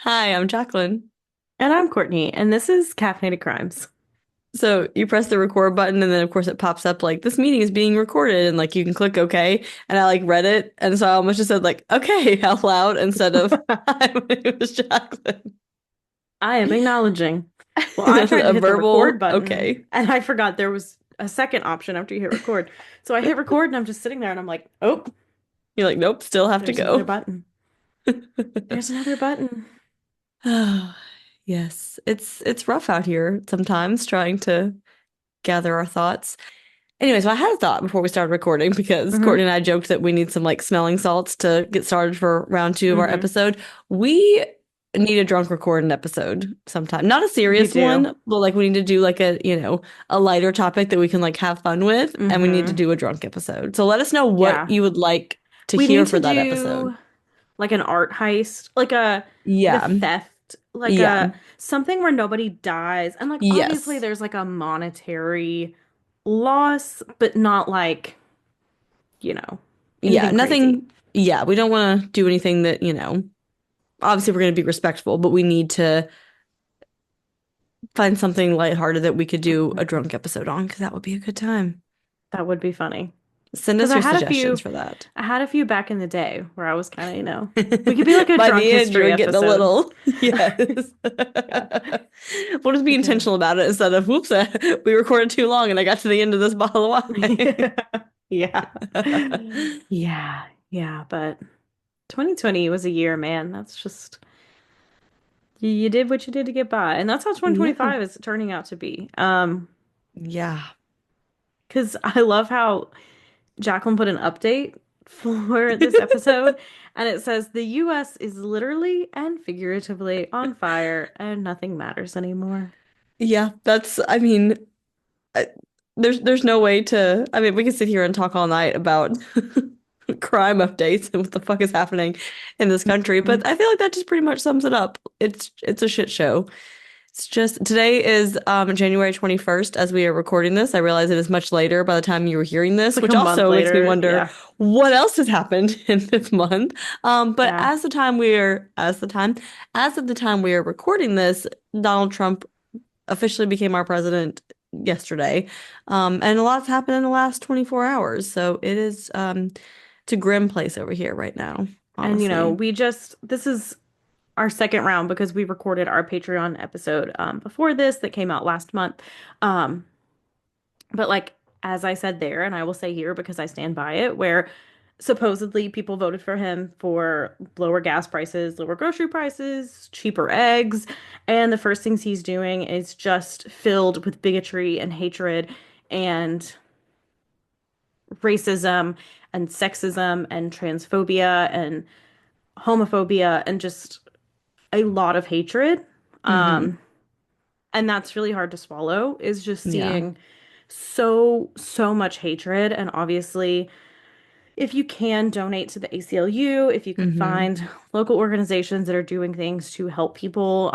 Hi, I'm Jacqueline. And I'm Courtney, and this is Caffeinated Crimes. So you press the record button, and then of course it pops up like this meeting is being recorded, and like you can click OK. And I like read it, and so I almost just said like OK out loud instead of hi, my name is Jacqueline. I am acknowledging. Well, I tried to A hit the record verbal button, OK. and I forgot there was a second option after you hit record. So I hit record, and I'm just sitting there, and I'm like, oh, You're like, nope, still have to there's another go. button. There's another button. Yes, it's rough out here sometimes trying to gather our thoughts. Anyway, so I had a thought before we started recording because Mm-hmm. Courtney and I joked that we need some like smelling salts to get started for round two of our Mm-hmm. episode. We need a drunk recording episode sometime. Not a We serious do. one, but like we need to do like a lighter topic that we can like have fun with, and we need to Mm-hmm. do a drunk episode. So let us know what Yeah. you would like to We hear need to for that episode. do like an art heist, like a Yeah. theft, like Yeah. a something where nobody dies. And like obviously Yes. there's like a monetary loss, but not like you know, Yeah. anything crazy. Nothing. Yeah. We don't want to do anything that, obviously we're going to be respectful, but we need to find something lighthearted that we could do a Mhm. drunk episode on because that would be a good time. That would be funny. Send Because us your suggestions for that. I had a few back in the day where I was kind of, we could be like a By drunk the end, you history were getting a episode. little, yes. Yeah, We'll just be we could. intentional about it instead of, whoops, we recorded too long and I got to the end of this bottle of wine. Yeah. Yeah. Yeah. But 2020 was a year, man. That's just, you did what you did to get by. And that's how Yeah. 2025 is turning out to be. Yeah. Because I love how Jacqueline put an update for this episode, and it says the US is literally and figuratively on fire and nothing matters anymore. Yeah, I mean, I, there's no way to, I mean, we could sit here and talk all night about crime updates and what the fuck is happening in this country, Mhm. but I feel like that just pretty much sums it up. It's a shit show. It's just today is January 21st as we are recording this. I realize it is much later by the time you were hearing It's this, like which a month also makes me later. wonder Yeah. what else has happened in this month. But Yeah. as of the time we are recording this, Donald Trump officially became our president yesterday. And a lot's happened in the last 24 hours. So it's a grim place over here right now, And honestly. this is our second round because we recorded our Patreon episode before this that came out last month. Um, but like as I said there, and I will say here because I stand by it, where supposedly people voted for him for lower gas prices, lower grocery prices, cheaper eggs, and the first things he's doing is just filled with bigotry and hatred and racism and sexism and transphobia and homophobia and just a lot of hatred. Hmm. Um, and that's really hard to swallow is just Yeah. seeing so much hatred. And obviously if you can donate to the ACLU, if you can Hmm. find local organizations that are doing things to help people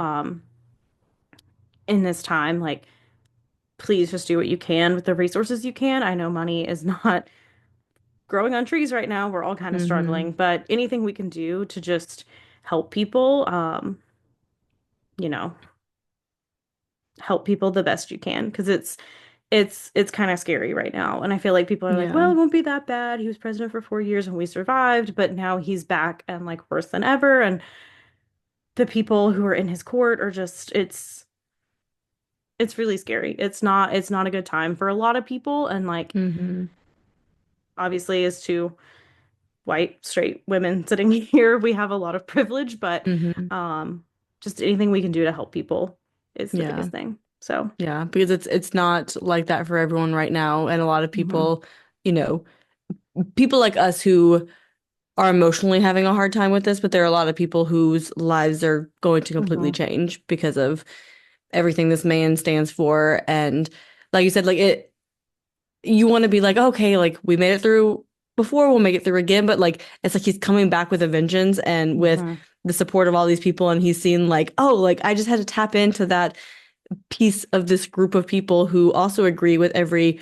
in this time, like please just do what you can with the resources you can. I know money is not growing on trees right now. We're all kind of struggling, Hmm. but anything we can do to just help people, you know, help people the best you can because it's kind of scary right now. And I feel like people are like, Yeah. well, it won't be that bad. He was president for 4 years and we survived, but now he's back and like worse than ever. And the people who are in his court are just it's really scary. It's not a good time for a lot of people. And like Hmm. obviously as two white straight women sitting here, we have a lot of privilege, but Hmm. um just anything we can do to help people is the Yeah. biggest thing. So, Yeah. Because it's not like that for everyone right now. And a lot of mhm, people, you know, people like us who are emotionally having a hard time with this, but there are a lot of people whose lives are going to completely mhm, change because of everything this man stands for. And like you said, you want to be like, okay, like we made it through before, we'll make it through again. But like, it's like he's coming back with a vengeance and with mhm, the support of all these people. And he's seen like, oh, like I just had to tap into that piece of this group of people who also agree with every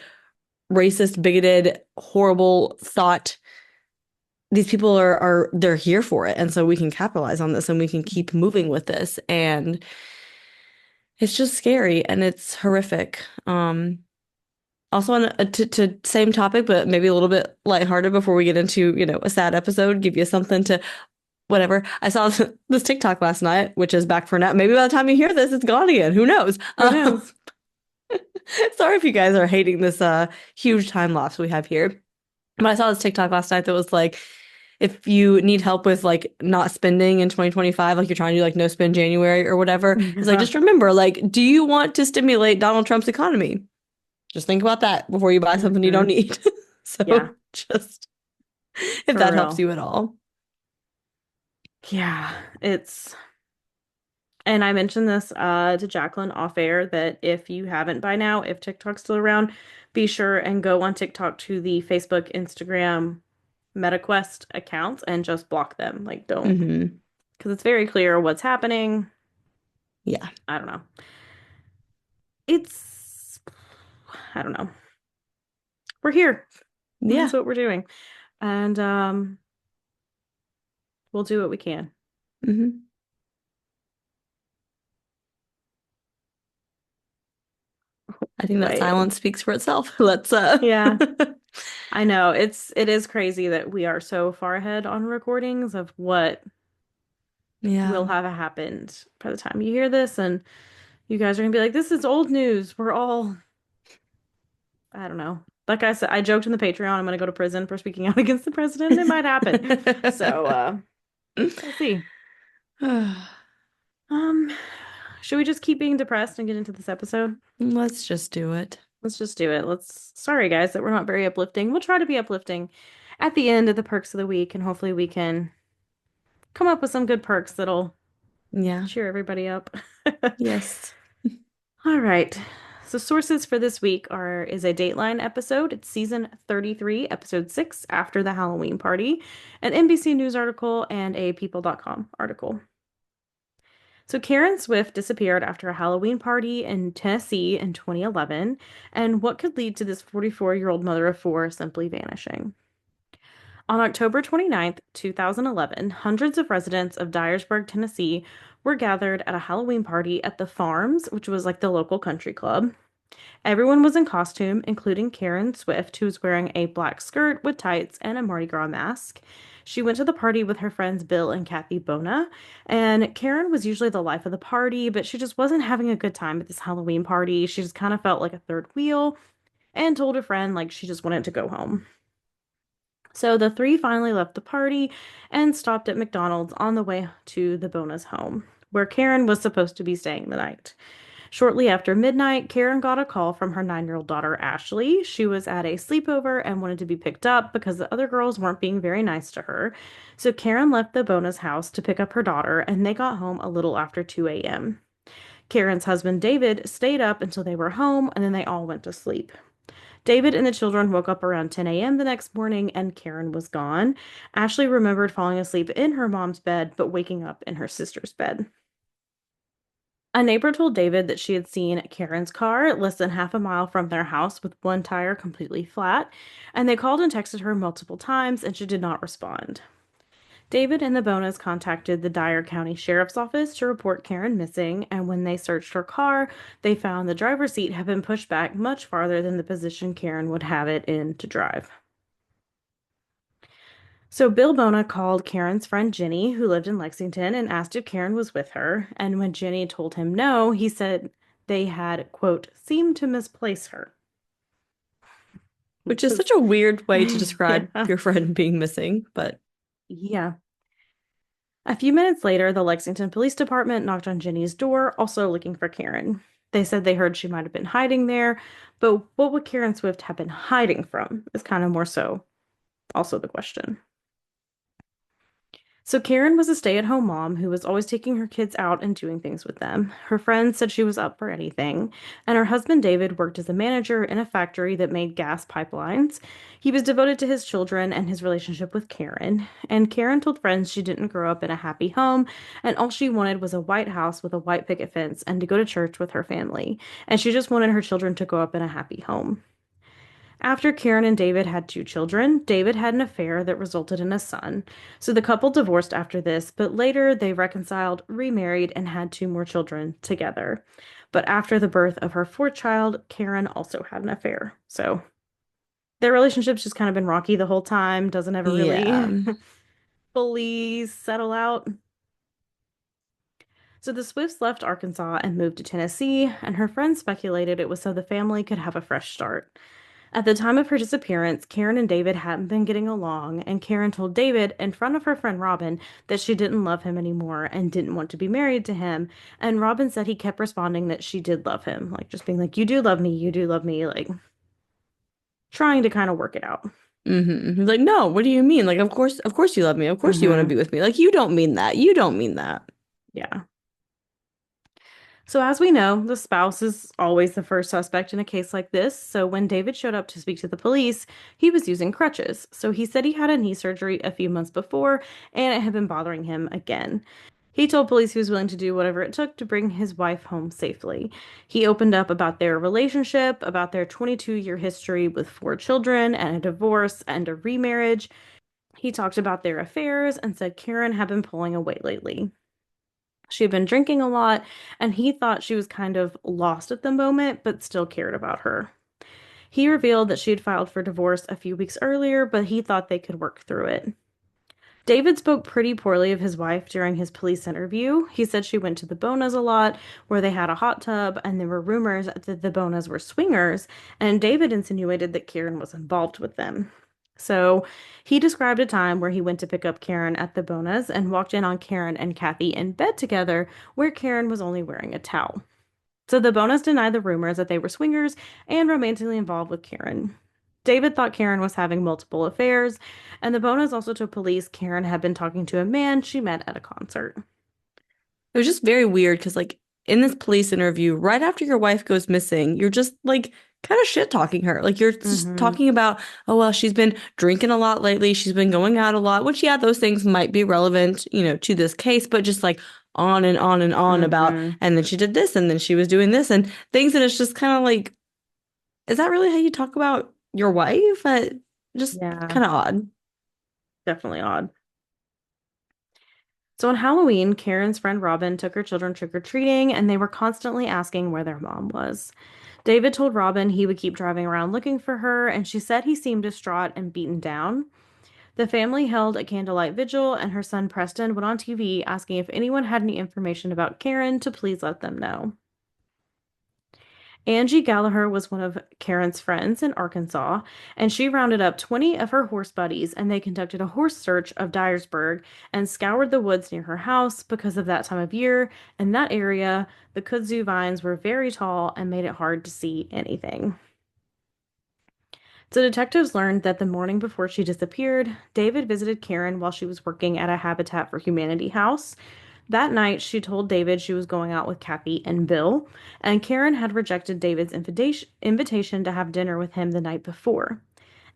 racist, bigoted, horrible thought these people are they're here for it, and so we can capitalize on this and we can keep moving with this. And it's just scary and it's horrific. Also on to same topic, but maybe a little bit lighthearted before we get into, a sad episode, give you something to whatever. I saw this TikTok last night, which is back for now. Maybe by the time you hear this, it's gone again. Who knows? Who knows? Sorry if you guys are hating this huge time lapse we have here. But I saw this TikTok last night that was like, if you need help with like not spending in 2025, like you're trying to do like no spend January or whatever, it's like Yeah. just remember, like, do you want to stimulate Donald Trump's economy? Just think about that before you buy something you don't Hmm. need. Yeah, So just if for that helps real. you at all. Yeah, it's and I mentioned this to Jacqueline off air that if you haven't by now, if TikTok's still around, be sure and go on TikTok to the Facebook, Instagram, MetaQuest accounts and just block them. Like, don't, Hmm. because it's very clear what's happening. Yeah. I don't know. It's, I don't know. We're here. That's Yeah. what we're doing. And we'll do what we can. Hmm. I think that Anyway, silence speaks for itself. Let's yeah, I know. It is crazy that we are so far ahead on recordings of what will Yeah. have happened by the time you hear this, and you guys are gonna be like, this is old news. We're all, I don't know. Like I said, I joked in the Patreon, I'm gonna go to prison for speaking out against the president. It might happen. So we'll see. Um, should we just keep being depressed and get into this episode? Let's just do it. Let's just do it. Sorry guys that we're not very uplifting. We'll try to be uplifting at the end of the perks of the week, and hopefully we can come up with some good perks that'll Yeah. cheer everybody up. Yes. All right. So sources for this week is a Dateline episode. It's season 33, episode 6, After the Halloween Party, an NBC News article, and a People.com article. So Karen Swift disappeared after a Halloween party in Tennessee in 2011, and what could lead to this 44-year-old mother of four simply vanishing? On October 29th, 2011, hundreds of residents of Dyersburg, Tennessee, were gathered at a Halloween party at the Farms, which was like the local country club. Everyone was in costume, including Karen Swift, who was wearing a black skirt with tights and a Mardi Gras mask. She went to the party with her friends Bill and Kathy Bona, and Karen was usually the life of the party, but she just wasn't having a good time at this Halloween party. She just kind of felt like a third wheel and told a friend like she just wanted to go home. So the three finally left the party and stopped at McDonald's on the way to the Bona's home, where Karen was supposed to be staying the night. Shortly after midnight, Karen got a call from her 9-year-old daughter, Ashley. She was at a sleepover and wanted to be picked up because the other girls weren't being very nice to her. So Karen left the Bona's house to pick up her daughter, and they got home a little after 2 a.m. Karen's husband, David, stayed up until they were home, and then they all went to sleep. David and the children woke up around 10 a.m. the next morning, and Karen was gone. Ashley remembered falling asleep in her mom's bed, but waking up in her sister's bed. A neighbor told David that she had seen Karen's car less than half a mile from their house with one tire completely flat, and they called and texted her multiple times, and she did not respond. David and the Bonas contacted the Dyer County Sheriff's Office to report Karen missing, and when they searched her car, they found the driver's seat had been pushed back much farther than the position Karen would have it in to drive. So Bill Bona called Karen's friend Jenny, who lived in Lexington, and asked if Karen was with her. And when Jenny told him no, he said they had, quote, seemed to misplace her, Which which is was, such a weird way to describe yeah, your friend being missing, but yeah. A few minutes later, the Lexington Police Department knocked on Jenny's door, also looking for Karen. They said they heard she might have been hiding there, but what would Karen Swift have been hiding from is kind of more so also the question. So Karen was a stay-at-home mom who was always taking her kids out and doing things with them. Her friends said she was up for anything, and her husband David worked as a manager in a factory that made gas pipelines. He was devoted to his children and his relationship with Karen, and Karen told friends she didn't grow up in a happy home, and all she wanted was a white house with a white picket fence and to go to church with her family, and she just wanted her children to grow up in a happy home. After Karen and David had two children, David had an affair that resulted in a son. So the couple divorced after this, but later they reconciled, remarried, and had two more children together. But after the birth of her fourth child, Karen also had an affair. So their relationship's just kind of been rocky the whole time, doesn't ever Yeah. really fully settle out. So the Swifts left Arkansas and moved to Tennessee, and her friends speculated it was so the family could have a fresh start. At the time of her disappearance, Karen and David hadn't been getting along, and Karen told David in front of her friend Robin that she didn't love him anymore and didn't want to be married to him. And Robin said he kept responding that she did love him, like just being like, "You do love me, you do love me," like trying to kind of work it out. He's like, no, what do you mean? Like, of course you love me. Of course you want to be Hmm. with me. Like, you don't mean that. You don't mean that. Yeah. So, as we know, the spouse is always the first suspect in a case like this. So, when David showed up to speak to the police, he was using crutches. So, he said he had a knee surgery a few months before and it had been bothering him again. He told police he was willing to do whatever it took to bring his wife home safely. He opened up about their relationship, about their 22-year history with four children and a divorce and a remarriage. He talked about their affairs and said Karen had been pulling away lately. She had been drinking a lot, and he thought she was kind of lost at the moment, but still cared about her. He revealed that she had filed for divorce a few weeks earlier, but he thought they could work through it. David spoke pretty poorly of his wife during his police interview. He said she went to the Bonas a lot, where they had a hot tub, and there were rumors that the Bonas were swingers, and David insinuated that Karen was involved with them. So he described a time where he went to pick up Karen at the Bonas and walked in on Karen and Kathy in bed together, where Karen was only wearing a towel. So the Bonas denied the rumors that they were swingers and romantically involved with Karen. David thought Karen was having multiple affairs, and the Bonas also told police Karen had been talking to a man she met at a concert. It was just very weird because, like, in this police interview, right after your wife goes missing, you're just like kind of shit talking her. Like, you're just Mm-hmm. talking about, oh, well, she's been drinking a lot lately. She's been going out a lot, which, yeah, those things might be relevant, to this case, but just like on and on and on about, Mm-hmm. and then she did this, and then she was doing this, and things. And it's just kind of like, is that really how you talk about your wife? Just Yeah, kind of odd. definitely odd. So on Halloween, Karen's friend Robin took her children trick-or-treating, and they were constantly asking where their mom was. David told Robin he would keep driving around looking for her, and she said he seemed distraught and beaten down. The family held a candlelight vigil, and her son Preston went on TV asking if anyone had any information about Karen to please let them know. Angie Gallagher was one of Karen's friends in Arkansas, and she rounded up 20 of her horse buddies and they conducted a horse search of Dyersburg and scoured the woods near her house because of that time of year. In that area, the kudzu vines were very tall and made it hard to see anything. So detectives learned that the morning before she disappeared, David visited Karen while she was working at a Habitat for Humanity house. That night, she told David she was going out with Kathy and Bill, and Karen had rejected David's invitation to have dinner with him the night before.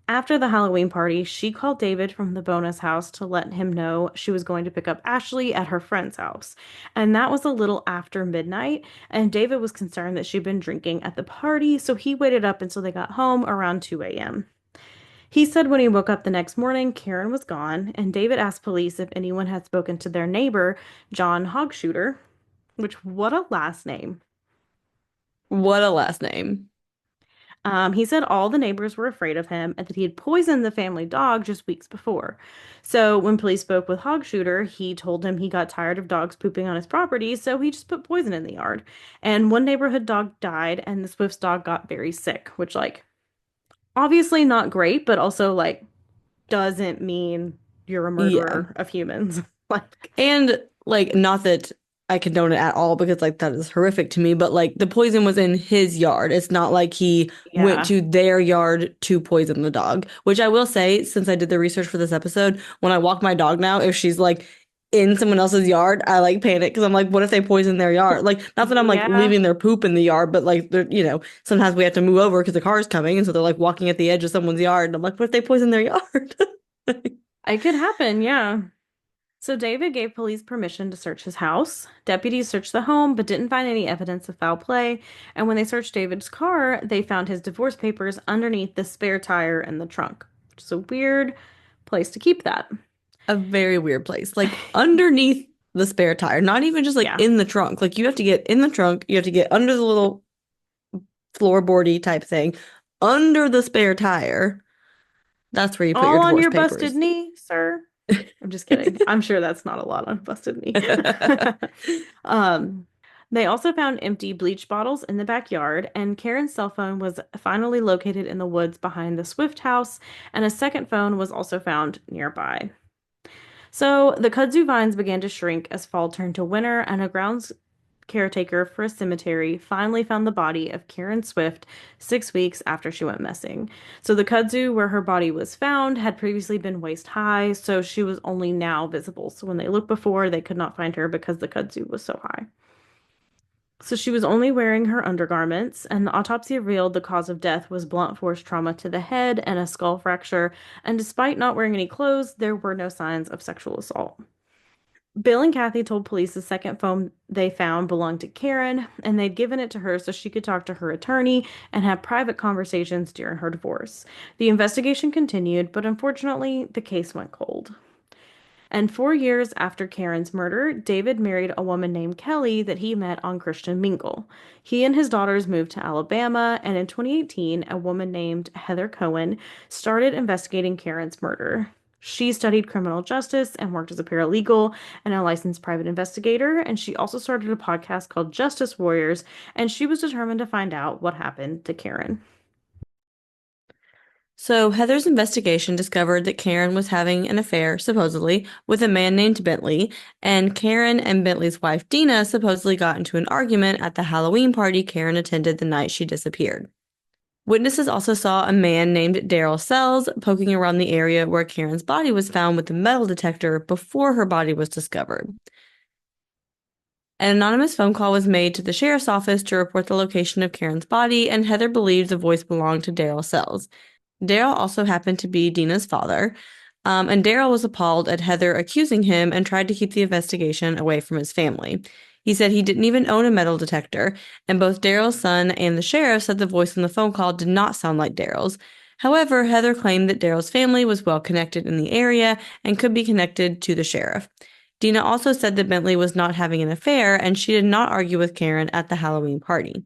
After the Halloween party, she called David from the bonus house to let him know she was going to pick up Ashley at her friend's house. And that was a little after midnight, and David was concerned that she'd been drinking at the party, so he waited up until they got home around 2 a.m. He said when he woke up the next morning, Karen was gone, and David asked police if anyone had spoken to their neighbor, John Hogshooter, which, what a last name. What a last name. He said all the neighbors were afraid of him and that he had poisoned the family dog just weeks before. So when police spoke with Hogshooter, he told him he got tired of dogs pooping on his property, so he just put poison in the yard. And one neighborhood dog died, and the Swift's dog got very sick, which, like, obviously not great, but also, like, doesn't mean you're a Yeah. murderer of humans. Like, And like, not that I condone it at all because like that is horrific to me, but like the poison was in his yard. It's not like he went yeah. to their yard to poison the dog, which I will say, since I did the research for this episode, when I walk my dog now, if she's like in someone else's yard, I like panic because I'm like, what if they poison their yard? Like, not that I'm like Yeah, leaving their poop in the yard, but like they're, sometimes we have to move over because the car's coming. And so they're like walking at the edge of someone's yard. And I'm like, what if they poison their yard? it could happen. Yeah. So David gave police permission to search his house. Deputies searched the home but didn't find any evidence of foul play. And when they searched David's car, they found his divorce papers underneath the spare tire in the trunk, which is a weird place to keep that. A very weird place, like underneath the spare tire, not even just like Yeah. in the trunk. Like you have to get in the trunk, you have to get under the little floorboardy type thing, under the spare tire. That's where you put your All on divorce your busted papers. knee, sir. I'm just kidding. I'm sure that's not a lot on busted knee. Um, they also found empty bleach bottles in the backyard, and Karen's cell phone was finally located in the woods behind the Swift house, and a second phone was also found nearby. So the kudzu vines began to shrink as fall turned to winter, and a grounds caretaker for a cemetery finally found the body of Karen Swift 6 weeks after she went missing. So the kudzu where her body was found had previously been waist high, so she was only now visible. So when they looked before, they could not find her because the kudzu was so high. So she was only wearing her undergarments, and the autopsy revealed the cause of death was blunt force trauma to the head and a skull fracture. And despite not wearing any clothes, there were no signs of sexual assault. Bill and Kathy told police the second phone they found belonged to Karen, and they'd given it to her so she could talk to her attorney and have private conversations during her divorce. The investigation continued, but unfortunately, the case went cold. And 4 years after Karen's murder, David married a woman named Kelly that he met on Christian Mingle. He and his daughters moved to Alabama, and in 2018, a woman named Heather Cohen started investigating Karen's murder. She studied criminal justice and worked as a paralegal and a licensed private investigator, and she also started a podcast called Justice Warriors, and she was determined to find out what happened to Karen. So Heather's investigation discovered that Karen was having an affair, supposedly, with a man named Bentley, and Karen and Bentley's wife Dina supposedly got into an argument at the Halloween party Karen attended the night she disappeared. Witnesses also saw a man named Daryl Sells poking around the area where Karen's body was found with a metal detector before her body was discovered. An anonymous phone call was made to the sheriff's office to report the location of Karen's body, and Heather believed the voice belonged to Daryl Sells. Daryl also happened to be Dina's father, and Daryl was appalled at Heather accusing him and tried to keep the investigation away from his family. He said he didn't even own a metal detector, and both Daryl's son and the sheriff said the voice on the phone call did not sound like Daryl's. However, Heather claimed that Daryl's family was well connected in the area and could be connected to the sheriff. Dina also said that Bentley was not having an affair, and she did not argue with Karen at the Halloween party.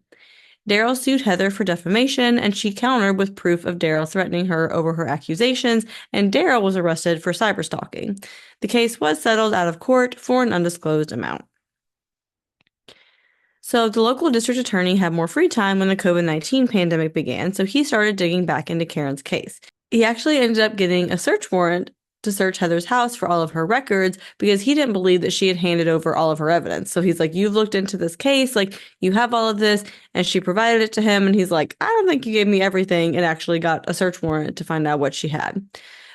Daryl sued Heather for defamation, and she countered with proof of Daryl threatening her over her accusations, and Daryl was arrested for cyberstalking. The case was settled out of court for an undisclosed amount. So the local district attorney had more free time when the COVID-19 pandemic began, so he started digging back into Karen's case. He actually ended up getting a search warrant to search Heather's house for all of her records because he didn't believe that she had handed over all of her evidence. So he's like, "You've looked into this case, like you have all of this," and she provided it to him, and he's like, "I don't think you gave me everything," and actually got a search warrant to find out what she had.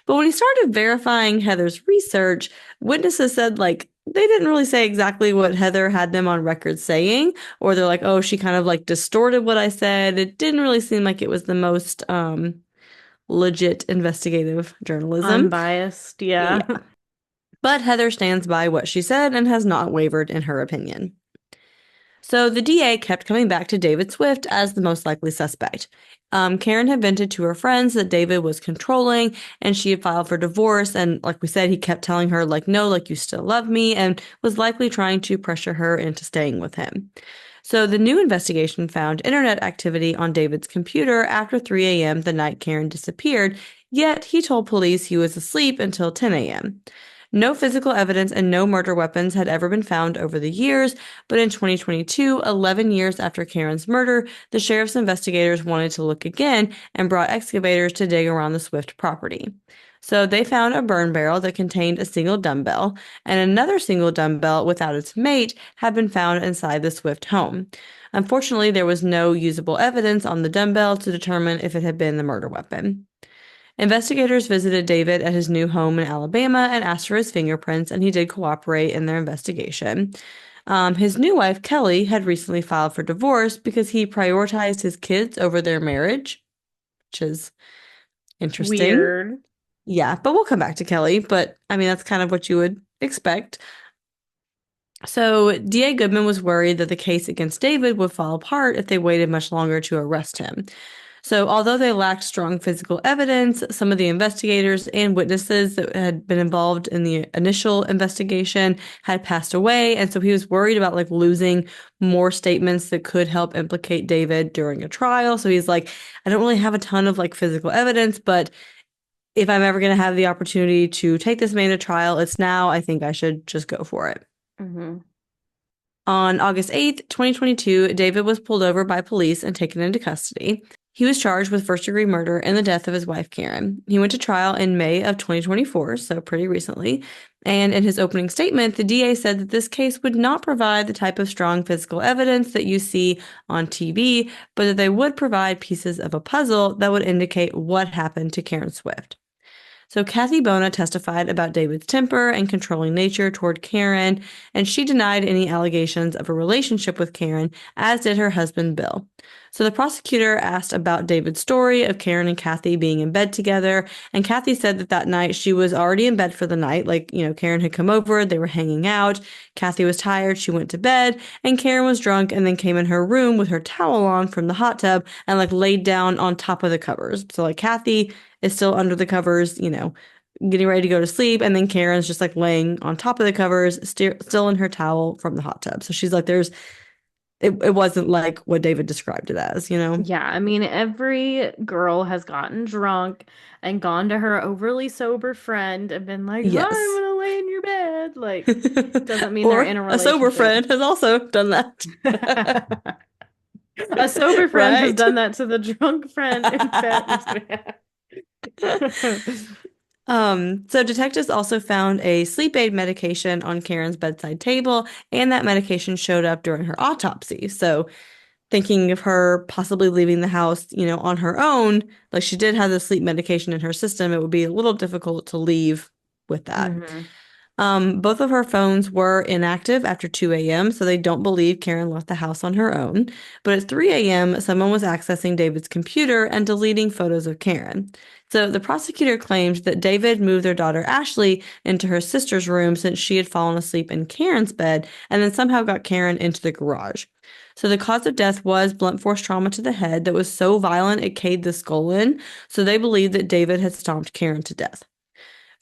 But when he started verifying Heather's research, witnesses said like they didn't really say exactly what Heather had them on record saying, or they're like, "Oh, she kind of like distorted what I said." It didn't really seem like it was the most legit investigative journalism. Unbiased, yeah. Yeah. But Heather stands by what she said and has not wavered in her opinion. So the DA kept coming back to David Swift as the most likely suspect. Karen had vented to her friends that David was controlling and she had filed for divorce. And like we said, he kept telling her, like, no, like you still love me, and was likely trying to pressure her into staying with him. So the new investigation found internet activity on David's computer after 3 a.m. the night Karen disappeared, yet he told police he was asleep until 10 a.m. No physical evidence and no murder weapons had ever been found over the years, but in 2022, 11 years after Karen's murder, the sheriff's investigators wanted to look again and brought excavators to dig around the Swift property. So they found a burn barrel that contained a single dumbbell, and another single dumbbell without its mate had been found inside the Swift home. Unfortunately, there was no usable evidence on the dumbbell to determine if it had been the murder weapon. Investigators visited David at his new home in Alabama and asked for his fingerprints, and he did cooperate in their investigation. His new wife, Kelly, had recently filed for divorce because he prioritized his kids over their marriage, which is interesting. Weird. Yeah, but we'll come back to Kelly. But I mean, that's kind of what you would expect. So DA Goodman was worried that the case against David would fall apart if they waited much longer to arrest him. So, although they lacked strong physical evidence, some of the investigators and witnesses that had been involved in the initial investigation had passed away, and so he was worried about like losing more statements that could help implicate David during a trial. So he's like, I don't really have a ton of like physical evidence, but if I'm ever going to have the opportunity to take this man to trial, it's now. I think I should just go for it. Hmm. On August 8th, 2022, David was pulled over by police and taken into custody. He was charged with first-degree murder and the death of his wife, Karen. He went to trial in May of 2024, so pretty recently. And in his opening statement, the DA said that this case would not provide the type of strong physical evidence that you see on TV, but that they would provide pieces of a puzzle that would indicate what happened to Karen Swift. So Kathy Bona testified about David's temper and controlling nature toward Karen, and she denied any allegations of a relationship with Karen, as did her husband Bill. So the prosecutor asked about David's story of Karen and Kathy being in bed together, and Kathy said that that night she was already in bed for the night. Like, Karen had come over, they were hanging out. Kathy was tired, she went to bed, and Karen was drunk and then came in her room with her towel on from the hot tub and like laid down on top of the covers. So like Kathy is still under the covers, getting ready to go to sleep. And then Karen's just like laying on top of the covers, still in her towel from the hot tub. So she's like, it wasn't like what David described it as. Yeah, I mean, every girl has gotten drunk and gone to her overly sober friend and been like, "Hi, I'm Yes. gonna lay in your bed." Like, doesn't mean they're in Or a a sober relationship. friend has also done that. A sober friend has Right? done that to the drunk friend in bed. I'm just kidding. So detectives also found a sleep aid medication on Karen's bedside table, and that medication showed up during her autopsy. So thinking of her possibly leaving the house, on her own, like she did have the sleep medication in her system, it would be a little difficult to leave with that. Hmm. Both of her phones were inactive after 2 a.m., so they don't believe Karen left the house on her own. But at 3 a.m., someone was accessing David's computer and deleting photos of Karen. So the prosecutor claimed that David moved their daughter Ashley into her sister's room since she had fallen asleep in Karen's bed and then somehow got Karen into the garage. So the cause of death was blunt force trauma to the head that was so violent it caved the skull in. So they believed that David had stomped Karen to death.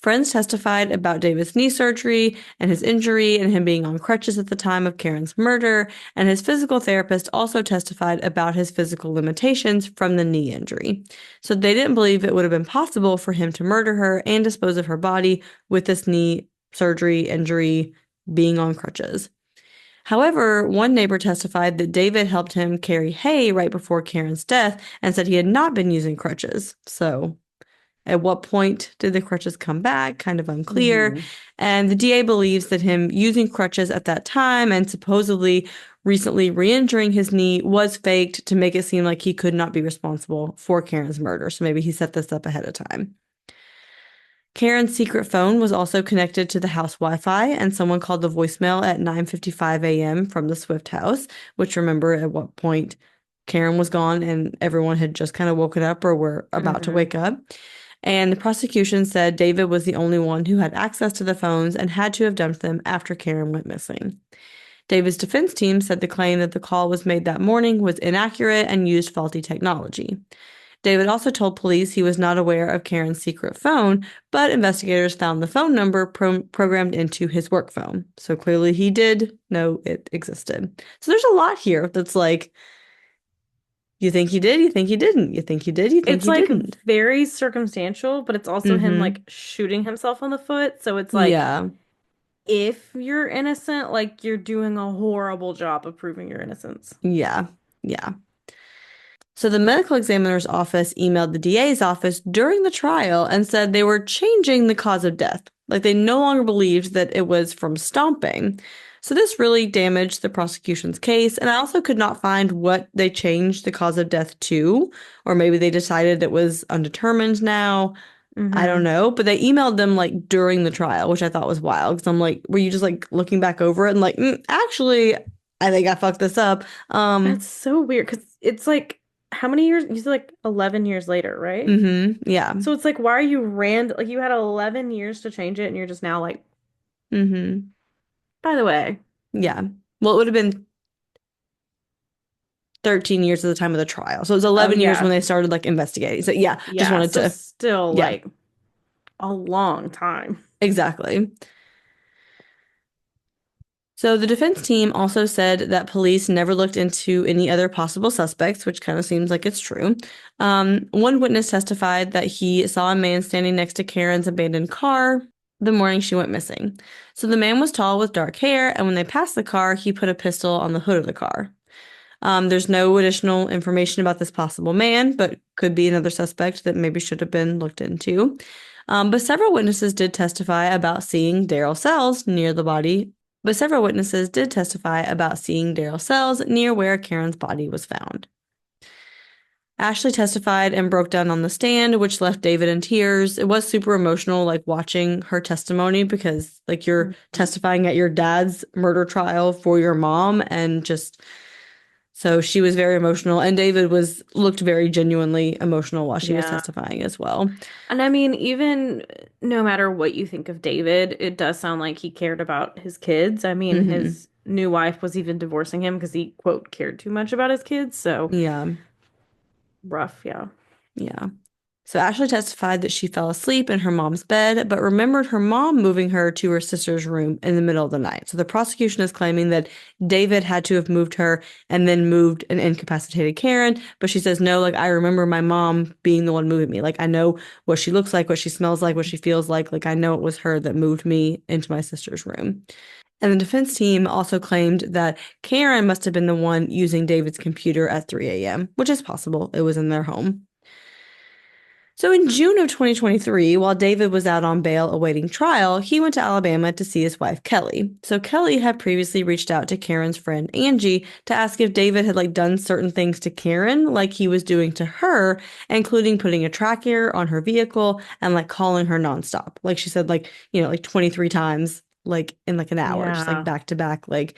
Friends testified about David's knee surgery and his injury and him being on crutches at the time of Karen's murder, and his physical therapist also testified about his physical limitations from the knee injury. So they didn't believe it would have been possible for him to murder her and dispose of her body with this knee surgery injury being on crutches. However, one neighbor testified that David helped him carry hay right before Karen's death and said he had not been using crutches. So at what point did the crutches come back? Kind of unclear. Hmm. And the DA believes that him using crutches at that time and supposedly recently re-injuring his knee was faked to make it seem like he could not be responsible for Karen's murder. So maybe he set this up ahead of time. Karen's secret phone was also connected to the house Wi-Fi, and someone called the voicemail at 9:55 a.m. from the Swift house, which remember at what point Karen was gone and everyone had just kind of woken up or were about to Hmm. wake up. And the prosecution said David was the only one who had access to the phones and had to have dumped them after Karen went missing. David's defense team said the claim that the call was made that morning was inaccurate and used faulty technology. David also told police he was not aware of Karen's secret phone, but investigators found the phone number programmed into his work phone. So clearly he did know it existed. So there's a lot here that's like, you think he did, you think he didn't, you think he did, you think It's he like didn't. very circumstantial, but it's also him Mm-hmm. like shooting himself on the foot. So it's like, Yeah, if you're innocent, like you're doing a horrible job of proving your innocence. yeah, yeah. So the medical examiner's office emailed the DA's office during the trial and said they were changing the cause of death. Like they no longer believed that it was from stomping. So this really damaged the prosecution's case, and I also could not find what they changed the cause of death to, or maybe they decided it was undetermined now. I don't Hmm. know, but they emailed them like during the trial, which I thought was wild because I'm like, were you just like looking back over it and like, actually, I think I fucked this up. That's so weird because it's like, how many years? You said like 11 years later, right? Yeah. So it's like, why are you like you had 11 years to change it and you're just now like Mm-hmm. By the way. Yeah. Well, it would have been 13 years at the time of the trial. So it was Oh 11 years when yeah. they started like investigating. So yeah, just Yeah. wanted So to, still yeah, like a long time. exactly. So the defense team also said that police never looked into any other possible suspects, which kind of seems like it's true. One witness testified that he saw a man standing next to Karen's abandoned car the morning she went missing. So the man was tall with dark hair, and when they passed the car, he put a pistol on the hood of the car. There's no additional information about this possible man, but could be another suspect that maybe should have been looked into. But several witnesses did testify about seeing Daryl Sells near the body. But several witnesses did testify about seeing Daryl Sells near where Karen's body was found. Ashley testified and broke down on the stand, which left David in tears. It was super emotional, like watching her testimony because, like, you're Mhm. testifying at your dad's murder trial for your mom, and just so she was very emotional, and David was looked very genuinely emotional while she was Yeah. testifying as well. And I mean, even no matter what you think of David, it does sound like he cared about his kids. I mean, Hmm. his new wife was even divorcing him because he, quote, cared too much about his kids. So Yeah, rough, yeah. yeah. So Ashley testified that she fell asleep in her mom's bed, but remembered her mom moving her to her sister's room in the middle of the night. So the prosecution is claiming that David had to have moved her and then moved an incapacitated Karen, but she says, no, like I remember my mom being the one moving me. Like I know what she looks like, what she smells like, what she feels like I know it was her that moved me into my sister's room. And the defense team also claimed that Karen must have been the one using David's computer at 3 a.m., which is possible. It was in their home. So in June of 2023, while David was out on bail awaiting trial, he went to Alabama to see his wife Kelly. So Kelly had previously reached out to Karen's friend Angie to ask if David had like done certain things to Karen like he was doing to her, including putting a tracker on her vehicle and like calling her nonstop. Like she said like, like 23 times like in like an hour, just like Yeah. back to back like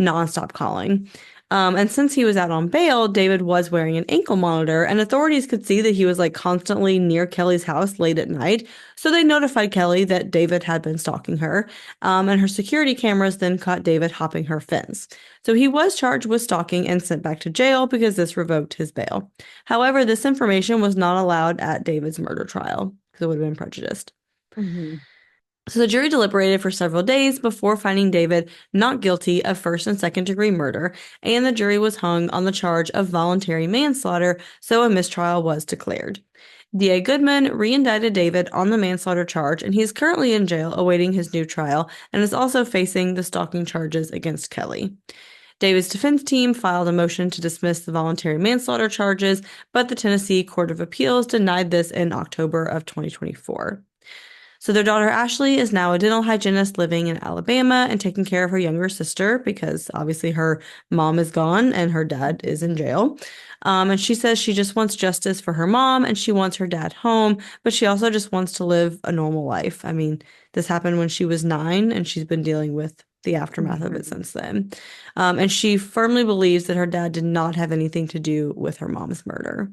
nonstop calling. And since he was out on bail, David was wearing an ankle monitor, and authorities could see that he was like constantly near Kelly's house late at night. So they notified Kelly that David had been stalking her, and her security cameras then caught David hopping her fence. So he was charged with stalking and sent back to jail because this revoked his bail. However, this information was not allowed at David's murder trial because it would have been prejudiced. Hmm. So the jury deliberated for several days before finding David not guilty of first and second degree murder, and the jury was hung on the charge of voluntary manslaughter, so a mistrial was declared. DA Goodman reindicted David on the manslaughter charge, and he is currently in jail awaiting his new trial and is also facing the stalking charges against Kelly. David's defense team filed a motion to dismiss the voluntary manslaughter charges, but the Tennessee Court of Appeals denied this in October of 2024. So their daughter Ashley is now a dental hygienist living in Alabama and taking care of her younger sister because obviously her mom is gone and her dad is in jail. And she says she just wants justice for her mom and she wants her dad home, but she also just wants to live a normal life. I mean, this happened when she was 9 and she's been dealing with the aftermath of it Hmm. since then. And she firmly believes that her dad did not have anything to do with her mom's murder.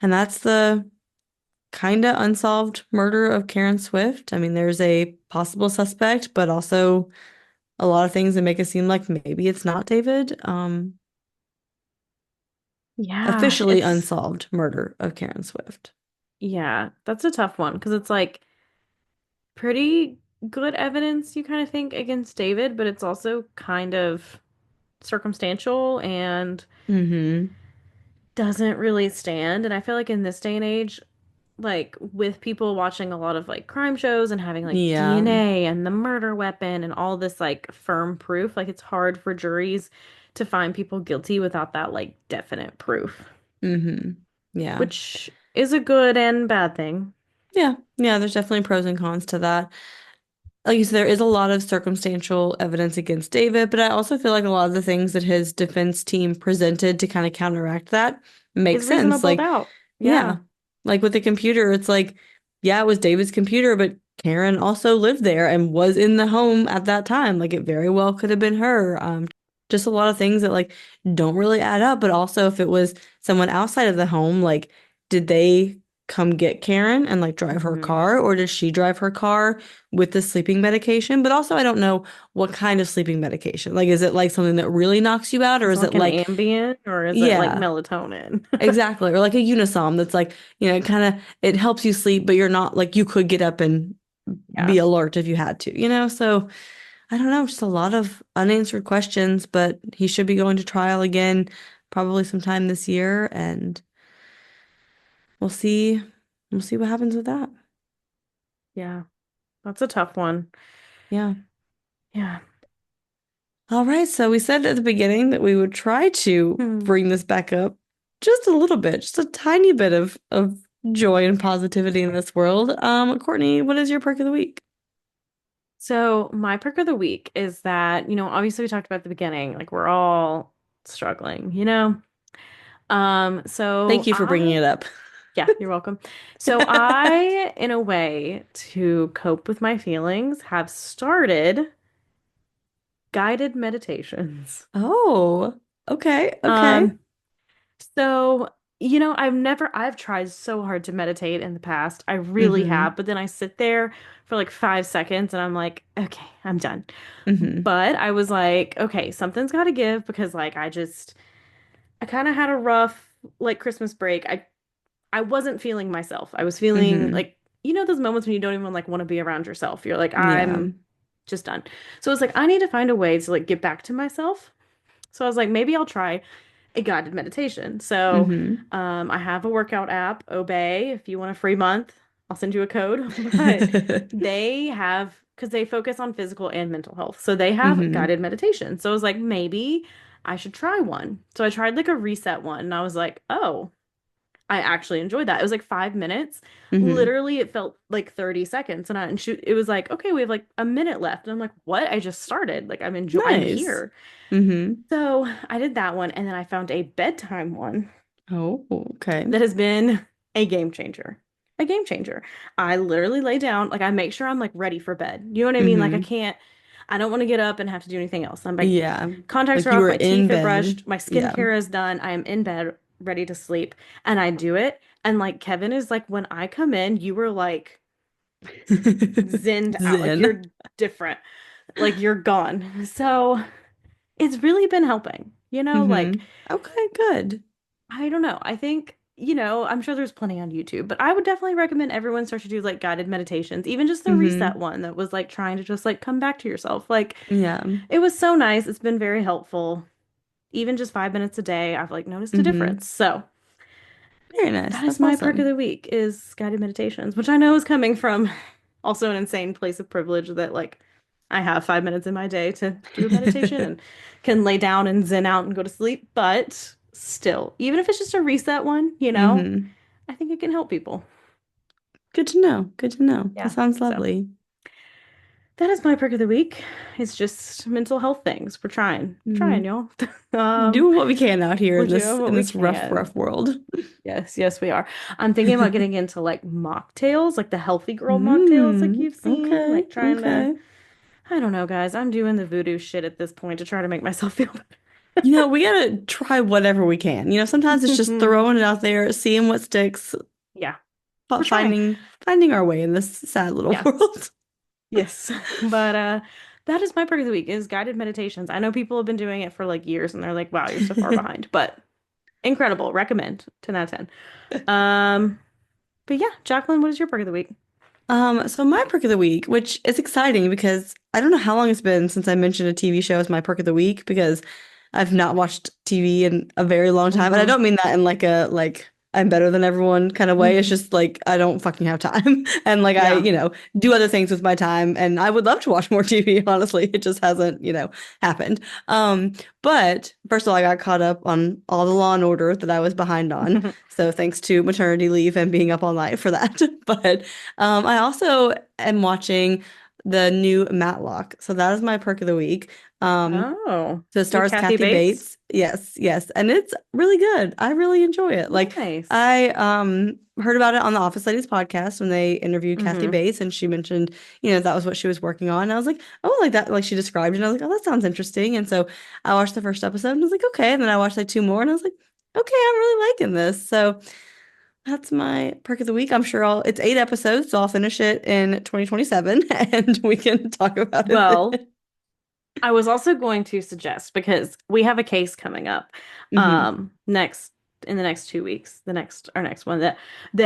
And that's the kind of unsolved murder of Karen Swift. I mean, there's a possible suspect, but also a lot of things that make it seem like maybe it's not David. Yeah, Officially it's unsolved murder of Karen Swift. yeah, that's a tough one because it's like pretty good evidence you kind of think against David, but it's also kind of circumstantial and Mm-hmm. doesn't really stand. And I feel like in this day and age, like with people watching a lot of like crime shows and having like Yeah. DNA and the murder weapon and all this like firm proof, like it's hard for juries to find people guilty without that like definite proof, Mm-hmm. Yeah. which is a good and bad thing. Yeah. Yeah. There's definitely pros and cons to that. Like you said, there is a lot of circumstantial evidence against David, but I also feel like a lot of the things that his defense team presented to kind of counteract that make Is sense. reasonable Like, doubt. yeah, Yeah. like with the computer, it's like, yeah, it was David's computer, but Karen also lived there and was in the home at that time. Like, it very well could have been her. Just a lot of things that like don't really add up. But also, if it was someone outside of the home, like, did they come get Karen and like drive her Hmm. car, or does she drive her car with the sleeping medication? But also, I don't know what kind of sleeping medication. Like, is it like something that really knocks you out, or Is it is it like an like, Ambien or is it like yeah, melatonin? exactly, or like a Unisom that's like, kind of it helps you sleep, but you're not like you could get up and Yeah. be alert if you had to. So I don't know, just a lot of unanswered questions, but he should be going to trial again probably sometime this year, and we'll see. We'll see what happens with that. Yeah. That's a tough one. Yeah. Yeah. All right. So we said at the beginning that we would try to Hmm. bring this back up just a little bit, just a tiny bit of joy and positivity in this world. Courtney, what is your perk of the week? So my perk of the week is that, obviously we talked about at the beginning, like we're all struggling. So Thank you for bringing I, it up. yeah, you're welcome. So I, in a way, to cope with my feelings, have started guided meditations. Oh, okay, okay. Um, so, I've tried so hard to meditate in the past. I really Mm-hmm. have, but then I sit there for like 5 seconds and I'm like, okay, I'm done. Mm-hmm. But I was like, okay, something's got to give because like I kind of had a rough like Christmas break. I wasn't feeling myself. I was feeling Mm-hmm. like those moments when you don't even like want to be around yourself. You're like, Yeah. I'm just done. So it's like I need to find a way to like get back to myself. So I was like, maybe I'll try a guided meditation. So Mm-hmm. I have a workout app, Obey. If you want a free month, I'll send you a code. But they have, because they focus on physical and mental health. So they have Mm-hmm. guided meditation. So I was like, maybe I should try one. So I tried like a reset one and I was like, oh, I actually enjoyed that. It was like 5 minutes. Mm-hmm. Literally, it felt like 30 seconds. It was like, okay, we have like a minute left. And I'm like, what? I just started. Like I'm Nice. here. Mm-hmm. So I did that one, and then I found a bedtime one Oh, okay. that has been a game changer. A game changer. I literally lay down, like I make sure I'm like ready for bed. You know what I mean? Like Mm-hmm. I don't want to get up and have to do anything else. I'm like, Yeah. contacts Like are you off, were my in teeth are bed. brushed, my Yeah. skincare is done. I am in bed, ready to sleep, and I do it. And like Kevin is like, when I come in, you were like zenned out, like Zen. you're different, like you're gone. So it's really been helping, like. Mm-hmm. Okay, good. I don't know. I think, I'm sure there's plenty on YouTube, but I would definitely recommend everyone start to do like guided meditations, even just the reset Mm-hmm. one that was like trying to just like come back to yourself. Like Yeah. it was so nice. It's been very helpful. Even just 5 minutes a day, I've like noticed a Mm-hmm. difference. So Very nice. that is That's my perk of awesome. the week is guided meditations, which I know is coming from also an insane place of privilege that like I have 5 minutes in my day to do a meditation and can lay down and zen out and go to sleep. But still, even if it's just a reset one, Mm-hmm. I think it can help people. Good to know. Good to know. That Yeah. sounds So lovely. that is my perk of the week. It's just mental health things. We're trying. Trying, Mm-hmm. y'all. Um, Doing what we can out here we're in this doing what in we this rough, can. rough world. Yes, yes, we are. I'm thinking about getting into like mocktails, like the healthy girl mocktails like Mm, you've seen. okay, Like trying to, okay. I don't know, guys. I'm doing the voodoo shit at this point to try to make myself feel better. We gotta try whatever we can. Sometimes it's just throwing it out there, seeing what sticks, Yeah, we're but trying. finding our way in this sad little Yeah. world. Yes. But that is my perk of the week is guided meditations. I know people have been doing it for like years and they're like, wow, you're so far behind. But incredible. Recommend 10 out of 10. Um, but yeah, Jacqueline, what is your perk of the week? So my perk of the week, which is exciting because I don't know how long it's been since I mentioned a TV show as my perk of the week because I've not watched TV in a very long time. And I Mm-hmm. don't mean that in like I'm better than everyone kind of way. It's just like I don't fucking have time. And like I, Yeah. do other things with my time and I would love to watch more TV, honestly. It just hasn't, happened. But first of all, I got caught up on all the Law and Order that I was behind on. So thanks to maternity leave and being up all night for that. But I also am watching the new Matlock. So that is my perk of the week. Um, Oh, so it with stars Kathy Kathy Bates? Bates. Yes, yes. And it's really good. I really enjoy it. Like Nice. I heard about it on the Office Ladies podcast when they interviewed Kathy Mm-hmm. Bates and she mentioned, that was what she was working on. And I was like, oh, like that, like she described it. And I was like, oh, that sounds interesting. And so I watched the first episode and I was like, okay. And then I watched like two more and I was like, okay, I'm really liking this. So That's my perk of the week. I'm sure it's 8 episodes, so I'll finish it in 2027 and we can talk about it Well, then. I was also going to suggest because we have a case coming up next in the next 2 weeks, the next our next one that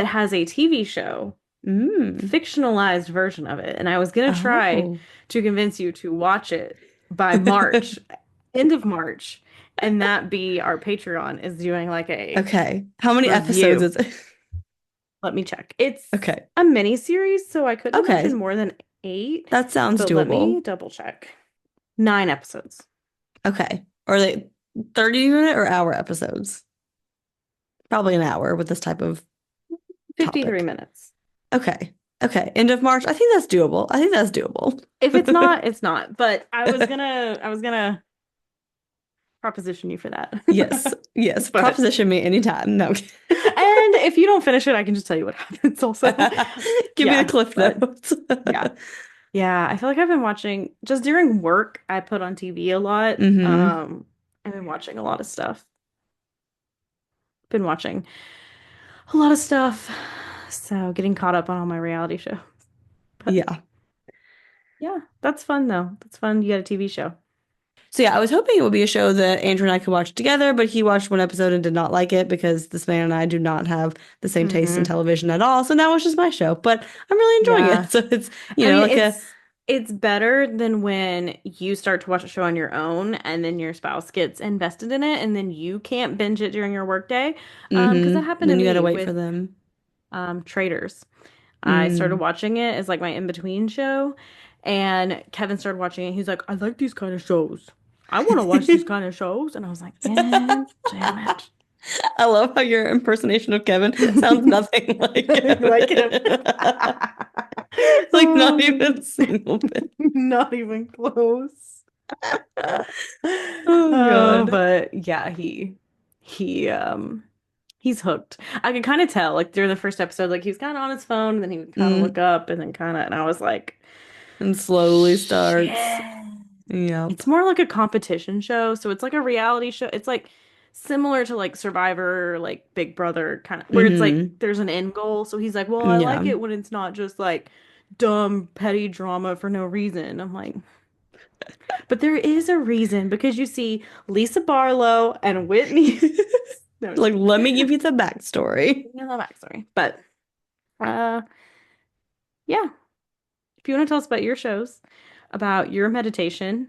has a TV show, Mm. fictionalized version of it. And I was gonna try Oh. to convince you to watch it by March, end of March, and that be our Patreon is doing like a Okay. How many episodes review. is it? Let me check. It's Okay. a mini series, so I couldn't imagine Okay. more than eight, That sounds but let me doable. double check. 9 episodes. Okay. Are they 30-minute or hour episodes? Probably an hour with this type of 53 topic. minutes. Okay. Okay. End of March. I think that's doable. I think that's doable. If it's not, it's not. But I was gonna proposition you for that. Yes. Yes. But Proposition me anytime. No. and if you don't finish it, I can just tell you what happens also. Give me the Yeah, cliff but notes. yeah. Yeah, I feel like I've been watching just during work, I put on TV a lot. Hmm. I've been watching a lot of stuff. Been watching a lot of stuff. So getting caught up on all my reality show. But Yeah. yeah, that's fun though. That's fun. You got a TV show. So yeah, I was hoping it would be a show that Andrew and I could watch together, but he watched one episode and did not like it because this man and I do not have the same taste in Hmm. television at all. So now it's just my show, but I'm really enjoying it. Yeah. So it's, I mean, like a it's better than when you start to watch a show on your own and then your spouse gets invested in it and then you can't binge it during your workday. Because that happened to then you gotta me wait for with them. Traders. I started Mm. watching it as like my in-between show, and Kevin started watching it. He's like, I like these kind of shows. I want to watch these kind of shows. And I was like, yeah, damn it. I love how your impersonation of Kevin sounds nothing like Like him. Kevin. Like not even a single bit. Not even close. Oh Oh, God. but yeah, he he's hooked. I could kind of tell, like during the first episode, like he was kind of on his phone, and then he would kind of look Mm. up, and then kind of, and I was like, And slowly starts. shit. Yep. It's more like a competition show, so it's like a reality show. It's like similar to like Survivor, like Big Brother, kind of where it's like Hmm. there's an end goal. So he's like, well, I like Yeah. it when it's not just like dumb petty drama for no reason. I'm like, but there is a reason because you see Lisa Barlow and Whitney. No, I'm just Like, kidding. let me give you the backstory. You know the backstory. But uh yeah, if you want to tell us about your shows, about your meditation,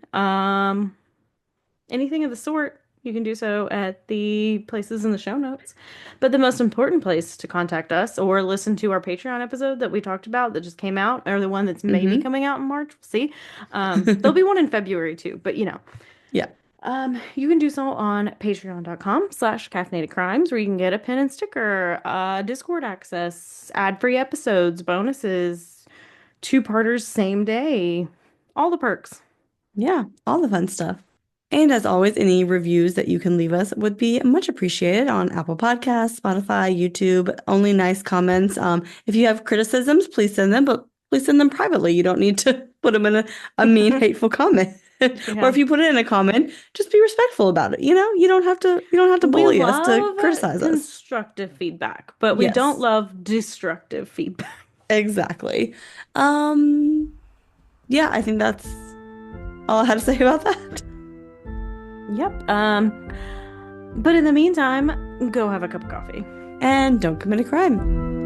anything of the sort, you can do so at the places in the show notes. But the most important place to contact us or listen to our Patreon episode that we talked about that just came out, or the one that's maybe Hmm. coming out in March, we'll see. There'll be one in February too, but Yeah. you can do so on patreon.com/caffeinated crimes, where you can get a pin and sticker, Discord access, ad-free episodes, bonuses, two-parters same day, all the perks. Yeah. All the fun stuff. And as always, any reviews that you can leave us would be much appreciated on Apple Podcasts, Spotify, YouTube. Only nice comments. If you have criticisms, please send them, but please send them privately. You don't need to put them in a mean, hateful comment. Or Yeah. if you put it in a comment, just be respectful about it. You don't have to We bully us to love criticize us. constructive feedback, but we don't Yes, love destructive feedback. exactly. Um, yeah, I think that's all I had to say about that. Yep. But in the meantime, go have a cup of coffee. And don't commit a crime.